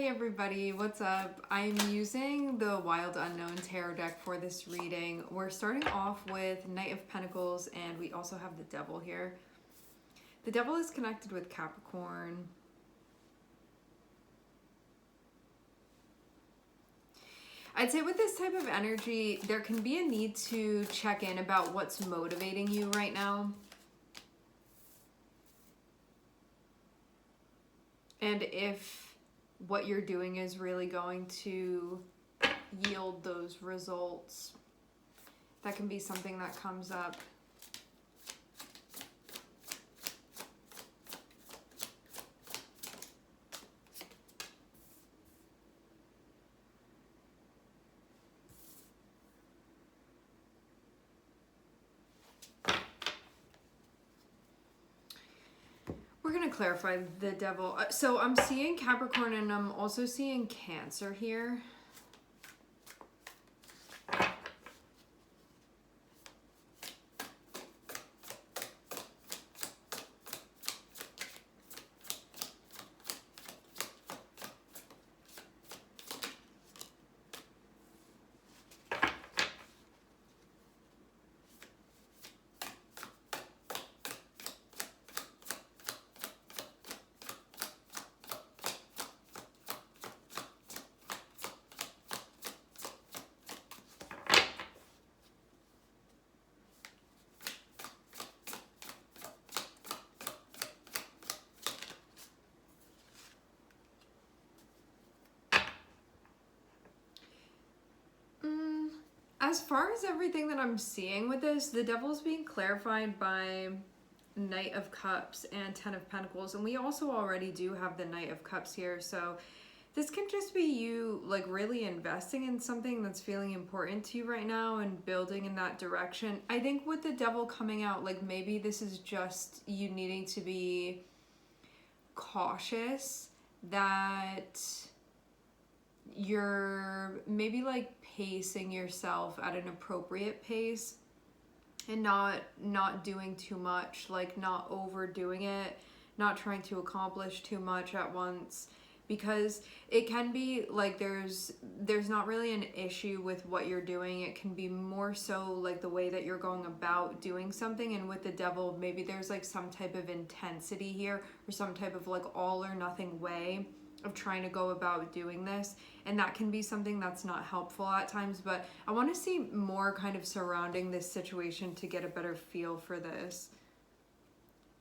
Hey everybody, what's up? I'm using the Wild Unknown Tarot deck for this reading. We're starting off with Knight of Pentacles and we also have the Devil here. The Devil is connected with Capricorn. I'd say with this type of energy, there can be a need to check in about what's motivating you right now. And if what you're doing is really going to yield those results. That can be something that comes up. We're going to clarify the Devil. So I'm seeing Capricorn and I'm also seeing Cancer here. As far as everything that I'm seeing with this, the Devil's being clarified by Knight of Cups and Ten of Pentacles. And we also already do have the Knight of Cups here. So this can just be you like really investing in something that's feeling important to you right now and building in that direction. I think with the Devil coming out, like maybe this is just you needing to be cautious that you're maybe like pacing yourself at an appropriate pace and not doing too much, like not overdoing it, not trying to accomplish too much at once, because it can be like there's not really an issue with what you're doing. It can be more so like the way that you're going about doing something. And with the Devil, maybe there's like some type of intensity here or some type of like all or nothing way of trying to go about doing this, and that can be something that's not helpful at times. But I want to see more kind of surrounding this situation to get a better feel for this,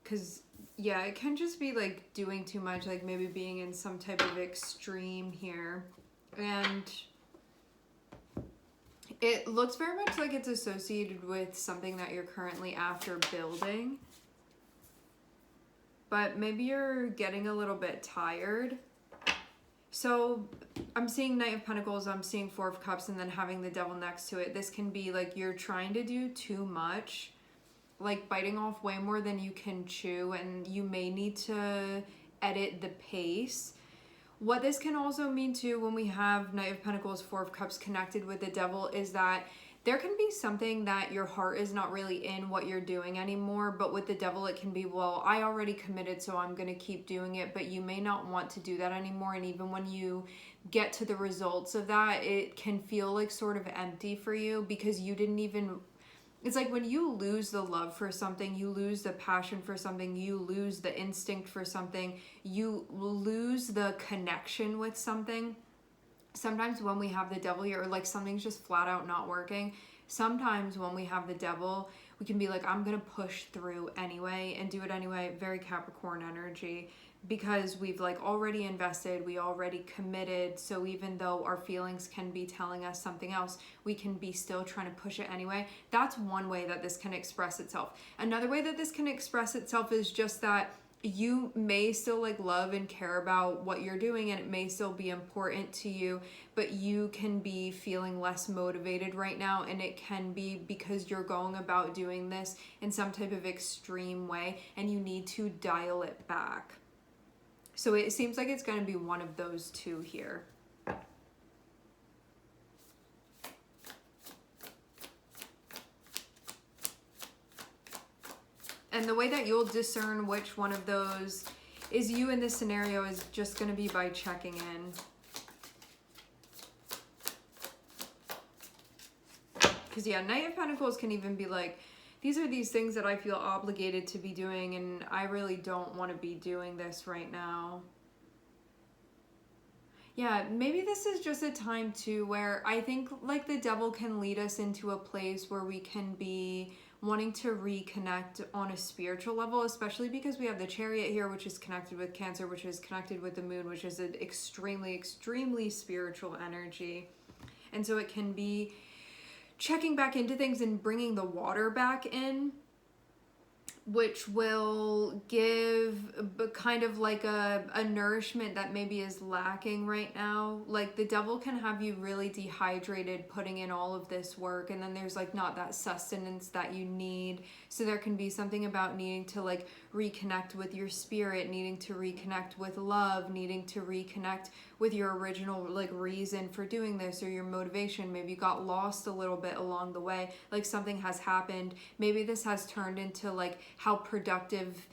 because yeah, it can just be like doing too much, like maybe being in some type of extreme here, and it looks very much like it's associated with something that you're currently after building, but maybe you're getting a little bit tired. So I'm seeing Knight of Pentacles, I'm seeing Four of Cups, and then having the Devil next to it. This can be like you're trying to do too much, like biting off way more than you can chew, and you may need to edit the pace. What this can also mean too when we have Knight of Pentacles, Four of Cups connected with the Devil is that there can be something that your heart is not really in what you're doing anymore, but with the Devil it can be, well, I already committed, so I'm going to keep doing it, but you may not want to do that anymore. And even when you get to the results of that, it can feel like sort of empty for you, because you didn't even, it's like when you lose the love for something, you lose the passion for something, you lose the instinct for something, you lose the connection with something. Sometimes when we have the Devil here, or like something's just flat out not working, sometimes when we have the Devil, we can be like, I'm gonna push through anyway and do it anyway. Very Capricorn energy, because we've like already invested, we already committed. So even though our feelings can be telling us something else, we can be still trying to push it anyway. That's one way that this can express itself. Another way that this can express itself is just that you may still like love and care about what you're doing, and it may still be important to you, but you can be feeling less motivated right now, and it can be because you're going about doing this in some type of extreme way and you need to dial it back. So it seems like it's going to be one of those two here. And the way that you'll discern which one of those is you in this scenario is just going to be by checking in. Because yeah, Knight of Pentacles can even be like, these are these things that I feel obligated to be doing, and I really don't want to be doing this right now. Yeah, maybe this is just a time too where I think like the devil can lead us into a place where we can be wanting to reconnect on a spiritual level, especially because we have the Chariot here, which is connected with Cancer, which is connected with the Moon, which is an extremely, extremely spiritual energy. And so it can be checking back into things and bringing the water back in, which will give kind of like a nourishment that maybe is lacking right now. Like the devil can have you really dehydrated putting in all of this work, and then there's like not that sustenance that you need. So there can be something about needing to like reconnect with your spirit, needing to reconnect with love, needing to reconnect with your original like reason for doing this or your motivation. Maybe you got lost a little bit along the way, like something has happened. Maybe this has turned into like how productive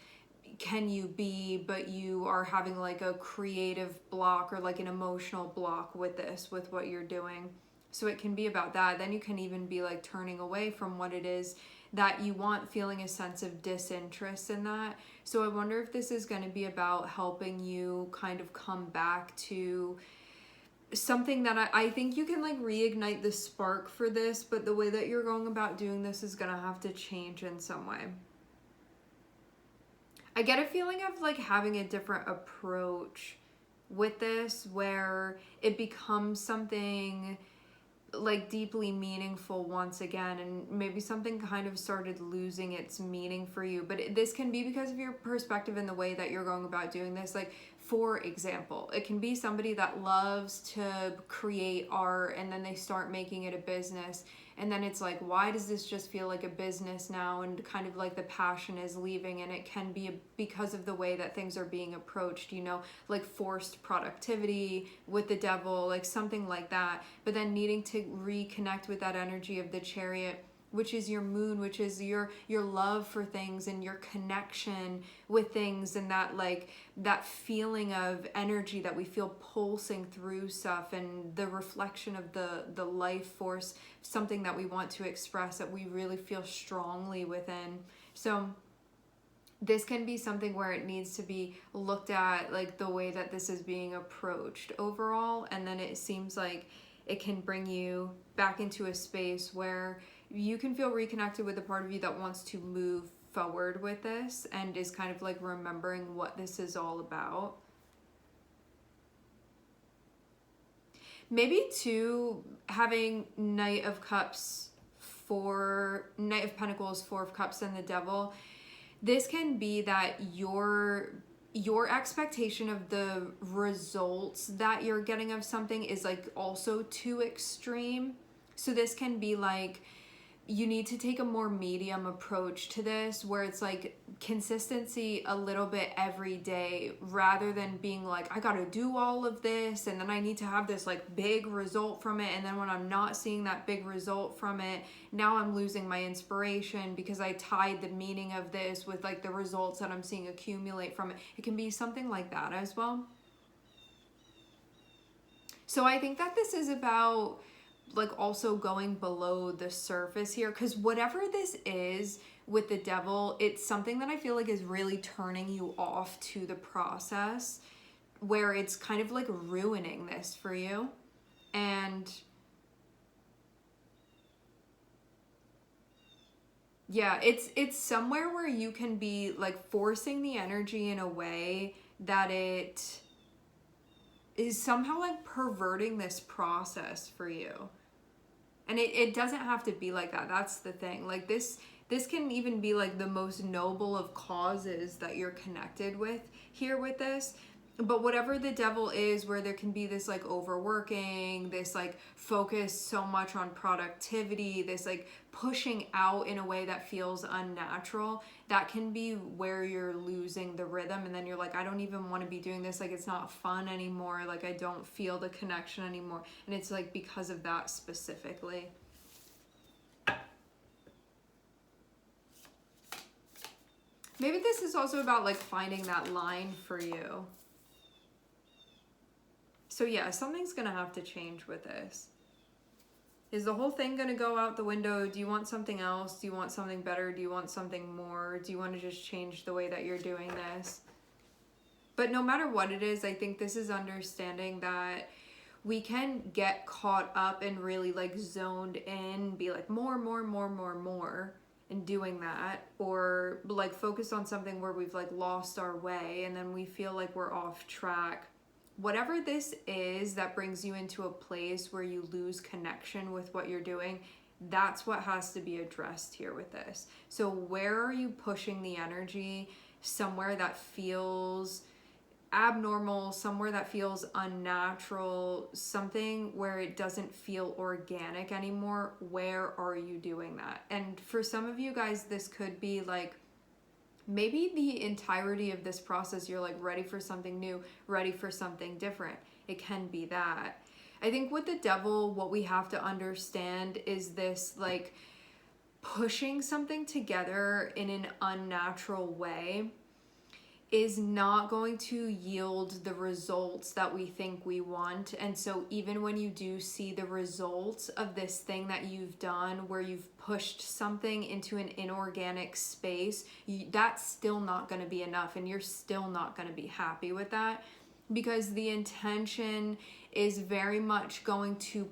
can you be, but you are having like a creative block or like an emotional block with this, with what you're doing. So it can be about that. Then you can even be like turning away from what it is that you want, feeling a sense of disinterest in that. So I wonder if this is going to be about helping you kind of come back to something that I think you can like reignite the spark for this, but the way that you're going about doing this is going to have to change in some way. I get a feeling of like having a different approach with this where it becomes something like deeply meaningful once again, and maybe something kind of started losing its meaning for you. But this can be because of your perspective and the way that you're going about doing this. Like for example, it can be somebody that loves to create art and then they start making it a business, and then it's like, why does this just feel like a business now? And kind of like the passion is leaving, and it can be because of the way that things are being approached, you know, like forced productivity with the devil, like something like that. But then needing to reconnect with that energy of the Chariot, which is your Moon, which is your love for things and your connection with things, and that like that feeling of energy that we feel pulsing through stuff, and the reflection of the life force, something that we want to express that we really feel strongly within. So this can be something where it needs to be looked at like the way that this is being approached overall, and then it seems like it can bring you back into a space where you can feel reconnected with the part of you that wants to move forward with this and is kind of like remembering what this is all about. Maybe too, having Knight of Cups, Knight of Pentacles, Four of Cups, and the Devil, this can be that your expectation of the results that you're getting of something is like also too extreme. So this can be like, you need to take a more medium approach to this, where it's like consistency a little bit every day, rather than being like, I gotta do all of this and then I need to have this like big result from it, and then when I'm not seeing that big result from it, now I'm losing my inspiration because I tied the meaning of this with like the results that I'm seeing accumulate from it. It can be something like that as well. So I think that this is about like also going below the surface here, because whatever this is with the devil, it's something that I feel like is really turning you off to the process, where it's kind of like ruining this for you. And yeah, it's somewhere where you can be like forcing the energy in a way that it is somehow like perverting this process for you. And it doesn't have to be like that. That's the thing. Like this can even be like the most noble of causes that you're connected with here with this. But whatever the devil is, where there can be this like overworking, this like focus so much on productivity, this like pushing out in a way that feels unnatural, that can be where you're losing the rhythm. And then you're like, I don't even want to be doing this. Like, it's not fun anymore. Like, I don't feel the connection anymore. And it's like because of that specifically. Maybe this is also about like finding that line for you. So yeah, something's gonna have to change with this. Is the whole thing gonna go out the window? Do you want something else? Do you want something better? Do you want something more? Do you want to just change the way that you're doing this? But no matter what it is, I think this is understanding that we can get caught up and really like zoned in, be like more, and doing that, or like focus on something where we've like lost our way and then we feel like we're off track. Whatever this is that brings you into a place where you lose connection with what you're doing, that's what has to be addressed here with this. So where are you pushing the energy? Somewhere that feels abnormal, somewhere that feels unnatural, something where it doesn't feel organic anymore. Where are you doing that? And for some of you guys, this could be like maybe the entirety of this process, you're like ready for something new, ready for something different. It can be that. I think with the devil, what we have to understand is this like pushing something together in an unnatural way is not going to yield the results that we think we want. And so even when you do see the results of this thing that you've done where you've pushed something into an inorganic space, that's still not going to be enough, and you're still not going to be happy with that, because the intention is very much going to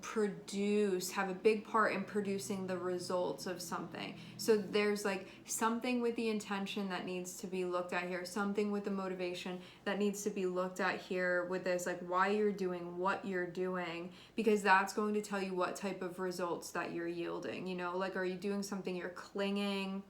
have a big part in producing the results of something. So there's like something with the intention that needs to be looked at here, something with the motivation that needs to be looked at here with this, like why you're doing what you're doing, because that's going to tell you what type of results that you're yielding. You know, like, are you doing something you're clinging?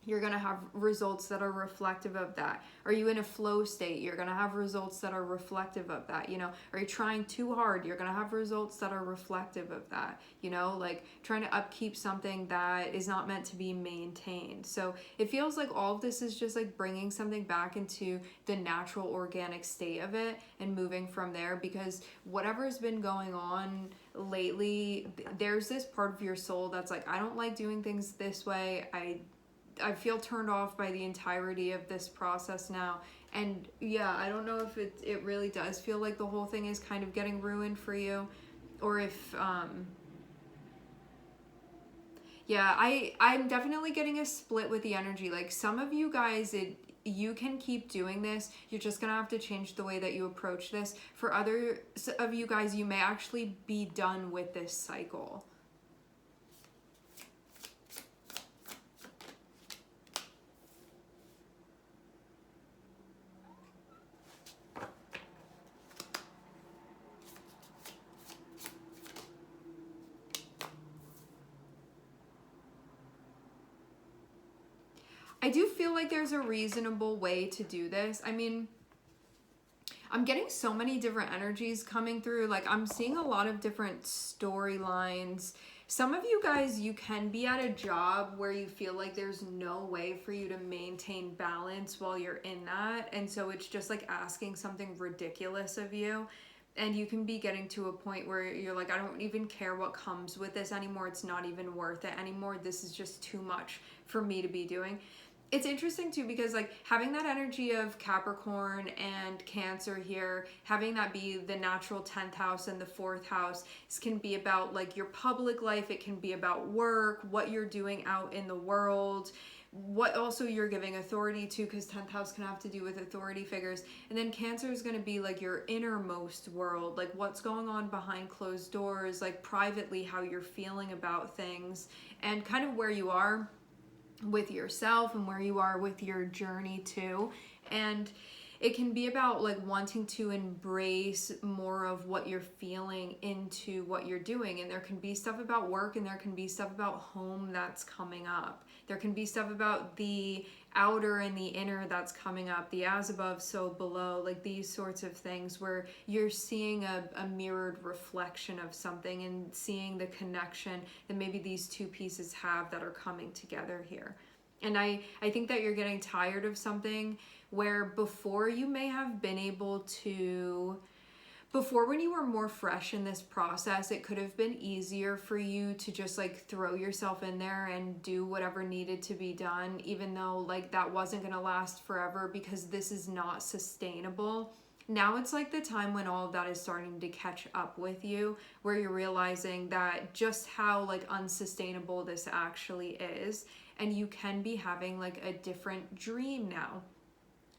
You're going to have results that are reflective of that. Are you in a flow state? You're going to have results that are reflective of that. You know, are you trying too hard? You're going to have results that are reflective of that. You know, like trying to upkeep something that is not meant to be maintained. So it feels like all of this is just like bringing something back into the natural organic state of it and moving from there, because whatever's been going on lately, there's this part of your soul that's like, I don't like doing things this way. I feel turned off by the entirety of this process now. And yeah, I don't know if it really does feel like the whole thing is kind of getting ruined for you, or if I'm definitely getting a split with the energy. Like some of you guys, you can keep doing this. You're just gonna have to change the way that you approach this. For others of you guys, you may actually be done with this cycle. I do feel like there's a reasonable way to do this. I mean, I'm getting so many different energies coming through. Like I'm seeing a lot of different storylines. Some of you guys, you can be at a job where you feel like there's no way for you to maintain balance while you're in that. And so it's just like asking something ridiculous of you. And you can be getting to a point where you're like, I don't even care what comes with this anymore. It's not even worth it anymore. This is just too much for me to be doing. It's interesting too, because like having that energy of Capricorn and Cancer here, having that be the natural 10th house and the 4th house, this can be about like your public life. It can be about work, what you're doing out in the world, what also you're giving authority to, because 10th house can have to do with authority figures. And then Cancer is going to be like your innermost world, like what's going on behind closed doors, like privately, how you're feeling about things, and kind of where you are with yourself and where you are with your journey too. And it can be about like wanting to embrace more of what you're feeling into what you're doing. And there can be stuff about work, and there can be stuff about home that's coming up. There can be stuff about the outer and the inner that's coming up, the as above, so below, like these sorts of things where you're seeing a mirrored reflection of something and seeing the connection that maybe these two pieces have that are coming together here. And I think that you're getting tired of something where before you may have been able to before, when you were more fresh in this process, it could have been easier for you to just like throw yourself in there and do whatever needed to be done, even though like that wasn't going to last forever, because this is not sustainable. Now it's like the time when all of that is starting to catch up with you, where you're realizing that just how like unsustainable this actually is, and you can be having like a different dream now.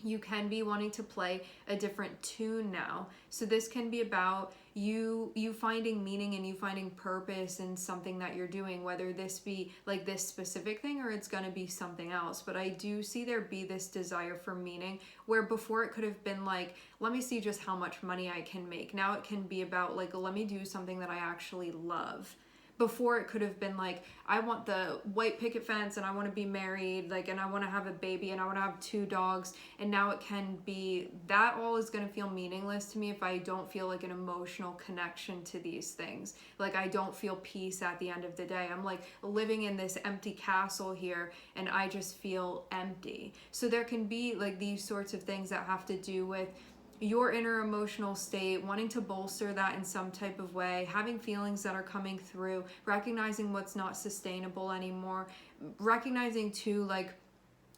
You can be wanting to play a different tune now. So this can be about you finding meaning and you finding purpose in something that you're doing, whether this be like this specific thing or it's going to be something else. But I do see there be this desire for meaning, where before it could have been like, let me see just how much money I can make. Now it can be about like, let me do something that I actually love. Before it could have been like, I want the white picket fence and I want to be married, like, and I want to have a baby and I want to have 2 dogs. And now it can be that all is going to feel meaningless to me if I don't feel like an emotional connection to these things. Like I don't feel peace at the end of the day. I'm like living in this empty castle here and I just feel empty. So there can be like these sorts of things that have to do with your inner emotional state, wanting to bolster that in some type of way, having feelings that are coming through, recognizing what's not sustainable anymore, recognizing too like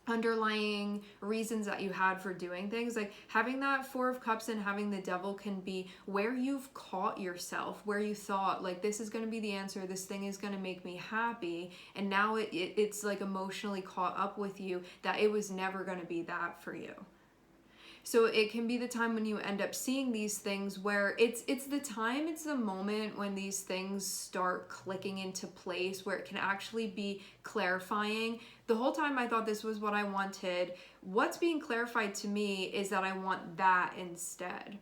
underlying reasons that you had for doing things. Like having that 4 of Cups and having the Devil can be where you've caught yourself, where you thought like this is going to be the answer, this thing is going to make me happy, and now it's like emotionally caught up with you that it was never going to be that for you. So it can be the time when you end up seeing these things where it's the moment when these things start clicking into place, where it can actually be clarifying. The whole time I thought this was what I wanted. What's being clarified to me is that I want that instead.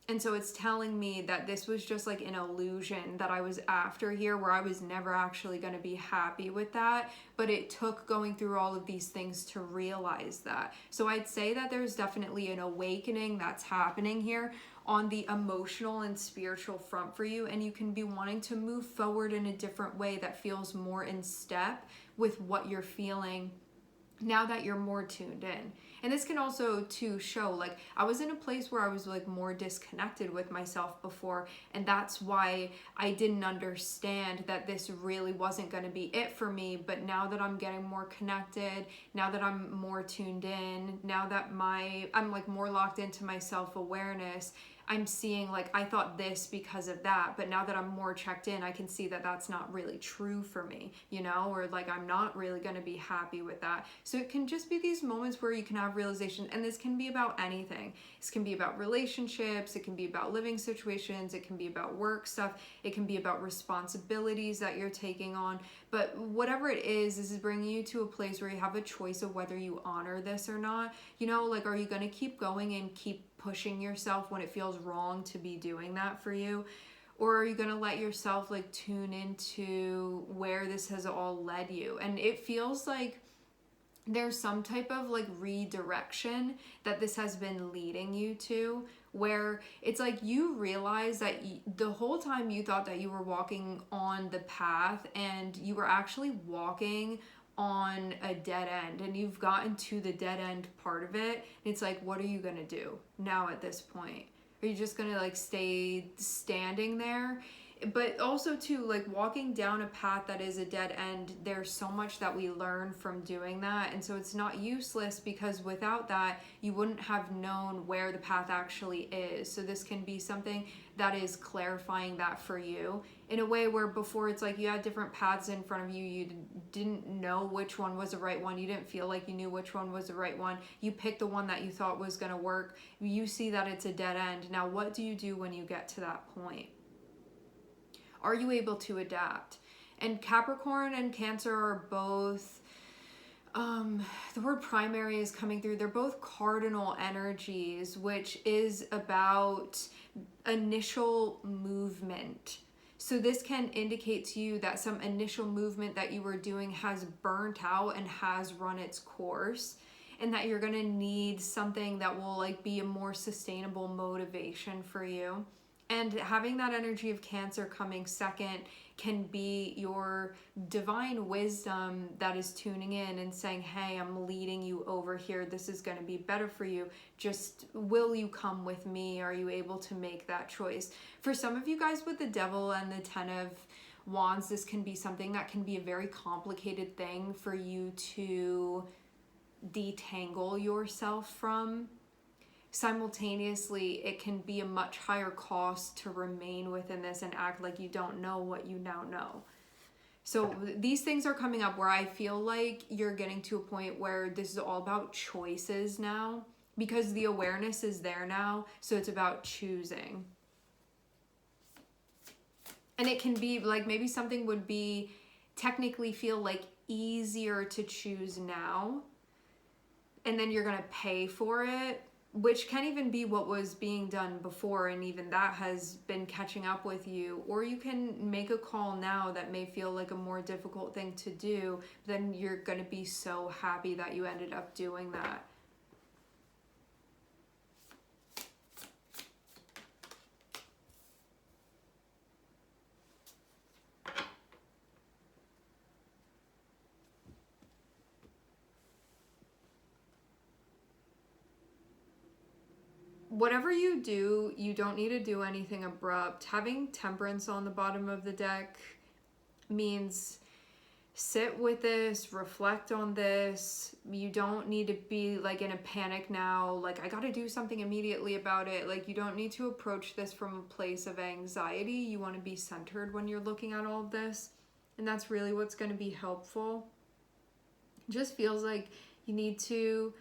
And so it's telling me that this was just like an illusion that I was after here, where I was never actually going to be happy with that. But it took going through all of these things to realize that. So I'd say that there's definitely an awakening that's happening here on the emotional and spiritual front for you. And you can be wanting to move forward in a different way that feels more in step with what you're feeling now that you're more tuned in. And this can also too show like I was in a place where I was like more disconnected with myself before, and that's why I didn't understand that this really wasn't going to be it for me. But now that I'm getting more connected, now that I'm more tuned in, now that I'm like more locked into my self-awareness, I'm seeing like I thought this because of that, but now that I'm more checked in, I can see that that's not really true for me, you know, or like I'm not really going to be happy with that. So it can just be these moments where you can have realization, and this can be about anything. This can be about relationships, it can be about living situations, it can be about work stuff, it can be about responsibilities that you're taking on. But whatever it is bringing you to a place where you have a choice of whether you honor this or not. You know, like, are you going to keep going and keep pushing yourself when it feels wrong to be doing that for you? Or are you going to let yourself like tune into where this has all led you? And it feels like there's some type of like redirection that this has been leading you to, where it's like you realize that the whole time you thought that you were walking on the path, and you were actually walking on a dead end, and you've gotten to the dead end part of it. It's like, what are you gonna do now at this point? Are you just gonna like stay standing there? But also too, like walking down a path that is a dead end, there's so much that we learn from doing that. And so it's not useless, because without that, you wouldn't have known where the path actually is. So this can be something that is clarifying that for you in a way where before it's like you had different paths in front of you. You didn't know which one was the right one. You didn't feel like you knew which one was the right one. You picked the one that you thought was going to work. You see that it's a dead end. Now, what do you do when you get to that point? Are you able to adapt? And Capricorn and Cancer are both, the word primary is coming through. They're both cardinal energies, which is about initial movement. So this can indicate to you that some initial movement that you were doing has burnt out and has run its course, and that you're gonna need something that will like be a more sustainable motivation for you. And having that energy of Cancer coming second can be your divine wisdom that is tuning in and saying, hey, I'm leading you over here. This is going to be better for you. Just, will you come with me? Are you able to make that choice? For some of you guys with the Devil and the Ten of Wands, this can be something that can be a very complicated thing for you to detangle yourself from. Simultaneously, it can be a much higher cost to remain within this and act like you don't know what you now know. So these things are coming up where I feel like you're getting to a point where this is all about choices now, because the awareness is there now. So it's about choosing. And it can be like, maybe something would be technically feel like easier to choose now, and then you're going to pay for it, which can even be what was being done before, and even that has been catching up with you. Or you can make a call now that may feel like a more difficult thing to do, but then you're going to be so happy that you ended up doing that. Whatever you do, you don't need to do anything abrupt. Having Temperance on the bottom of the deck means sit with this, reflect on this. You don't need to be like in a panic now, like I gotta do something immediately about it. Like, you don't need to approach this from a place of anxiety. You want to be centered when you're looking at all of this, and that's really what's going to be helpful. It just feels like you need to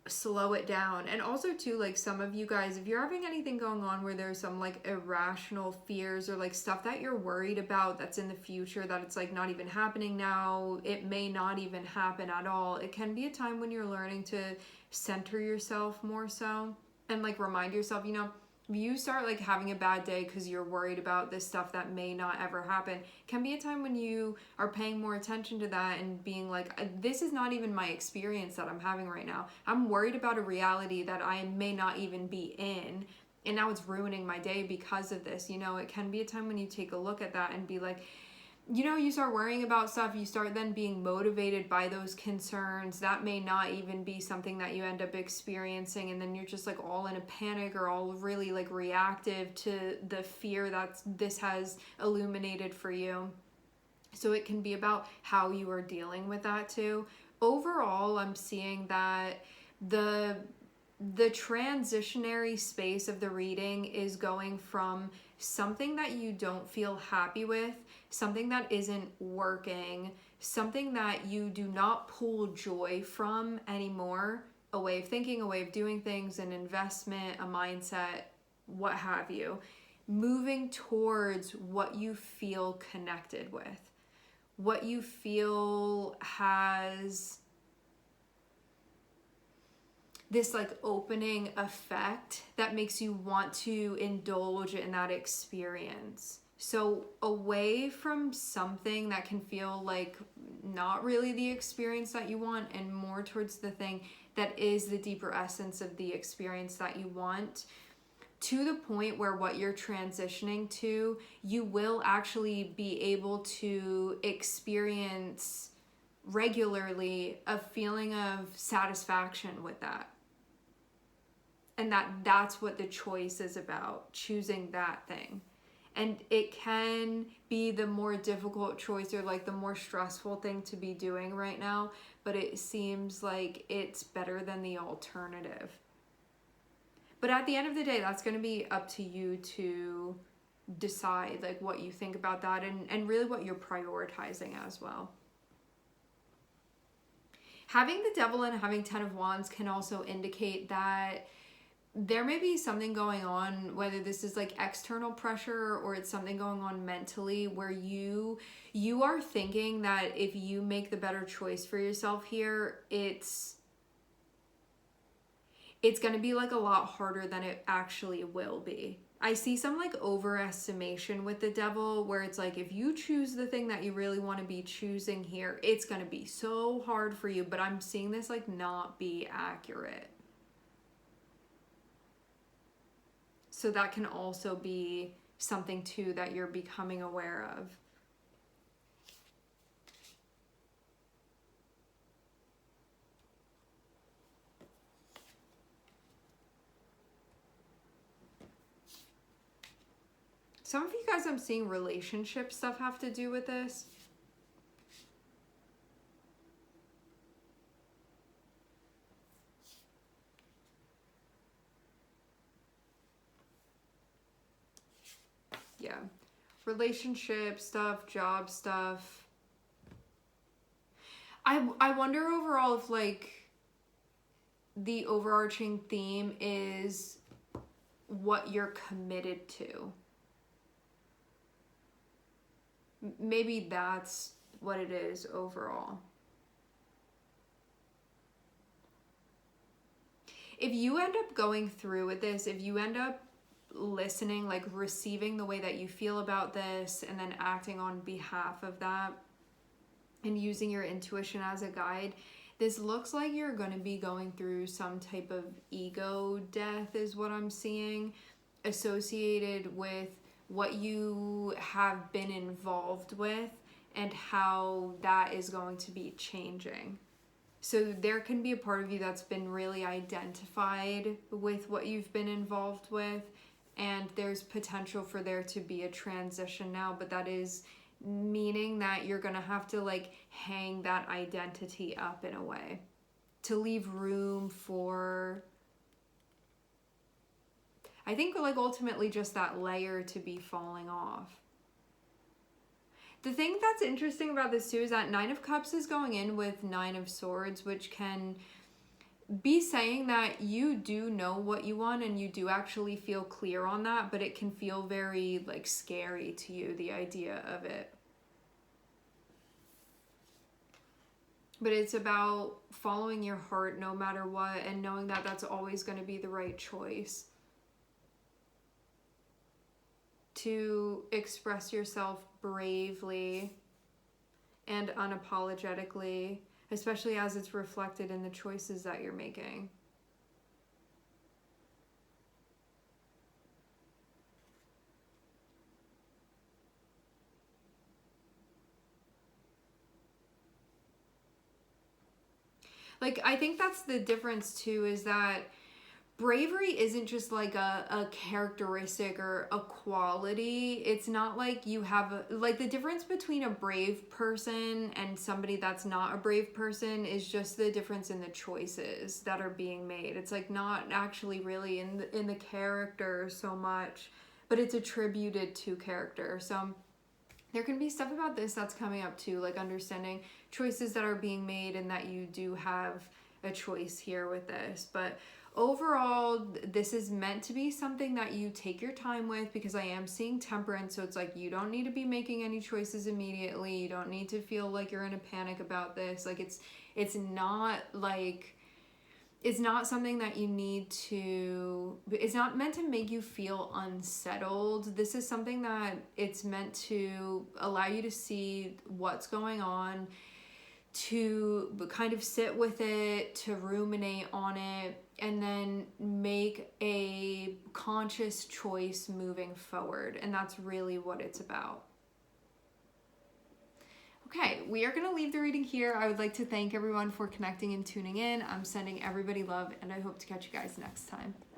slow it down. And also too, like, some of you guys, if you're having anything going on where there's some like irrational fears or like stuff that you're worried about that's in the future, that it's like not even happening now, it may not even happen at all, it can be a time when you're learning to center yourself more so, and like remind yourself, you know, if you start like having a bad day because you're worried about this stuff that may not ever happen, can be a time when you are paying more attention to that and being like, this is not even my experience that I'm having right now. I'm worried about a reality that I may not even be in, and now it's ruining my day because of this. You know, it can be a time when you take a look at that and be like, you know, you start worrying about stuff, you start then being motivated by those concerns. That may not even be something that you end up experiencing, and then you're just like all in a panic or all really like reactive to the fear that this has illuminated for you. So it can be about how you are dealing with that too. Overall, I'm seeing that the transitionary space of the reading is going from something that you don't feel happy with, something that isn't working, something that you do not pull joy from anymore, a way of thinking, a way of doing things, an investment, a mindset, what have you, moving towards what you feel connected with, what you feel has this like opening effect that makes you want to indulge in that experience. So away from something that can feel like not really the experience that you want, and more towards the thing that is the deeper essence of the experience that you want, to the point where what you're transitioning to, you will actually be able to experience regularly a feeling of satisfaction with that. And that's what the choice is about, choosing that thing. And it can be the more difficult choice or like the more stressful thing to be doing right now, but it seems like it's better than the alternative. But at the end of the day, that's going to be up to you to decide like what you think about that, and really what you're prioritizing as well. Having the Devil and having Ten of Wands can also indicate that there may be something going on, whether this is like external pressure or it's something going on mentally, where you are thinking that if you make the better choice for yourself here, it's going to be like a lot harder than it actually will be. I see some like overestimation with the Devil, where it's like, if you choose the thing that you really want to be choosing here, it's going to be so hard for you. But I'm seeing this like not be accurate. So that can also be something too that you're becoming aware of. Some of you guys, I'm seeing relationship stuff have to do with this. Yeah. Relationship stuff, job stuff. I wonder overall if like the overarching theme is what you're committed to. Maybe that's what it is overall. If you end up going through with this, if you end up listening, like receiving the way that you feel about this and then acting on behalf of that and using your intuition as a guide, this looks like you're going to be going through some type of ego death is what I'm seeing, associated with what you have been involved with and how that is going to be changing. So there can be a part of you that's been really identified with what you've been involved with, and there's potential for there to be a transition now, but that is meaning that you're gonna have to like hang that identity up in a way to leave room for, I think, like ultimately just that layer to be falling off. The thing that's interesting about this too is that Nine of Cups is going in with Nine of Swords, which can be saying that you do know what you want and you do actually feel clear on that, but it can feel very like scary to you, the idea of it. But it's about following your heart no matter what and knowing that that's always going to be the right choice. To express yourself bravely and unapologetically, especially as it's reflected in the choices that you're making. Like, I think that's the difference too, is that bravery isn't just like a characteristic or a quality. It's not like you have like the difference between a brave person and somebody that's not a brave person is just the difference in the choices that are being made. It's like not actually really in the character so much, but it's attributed to character. So there can be stuff about this that's coming up too, like understanding choices that are being made and that you do have a choice here with this. But overall, this is meant to be something that you take your time with, because I am seeing Temperance, so it's like you don't need to be making any choices immediately. You don't need to feel like you're in a panic about this. Like it's not like, it's not something that you need to, it's not meant to make you feel unsettled. This is something that it's meant to allow you to see what's going on, to kind of sit with it, to ruminate on it, and then make a conscious choice moving forward. And that's really what it's about. Okay, we are going to leave the reading here. I would like to thank everyone for connecting and tuning in. I'm sending everybody love, and I hope to catch you guys next time.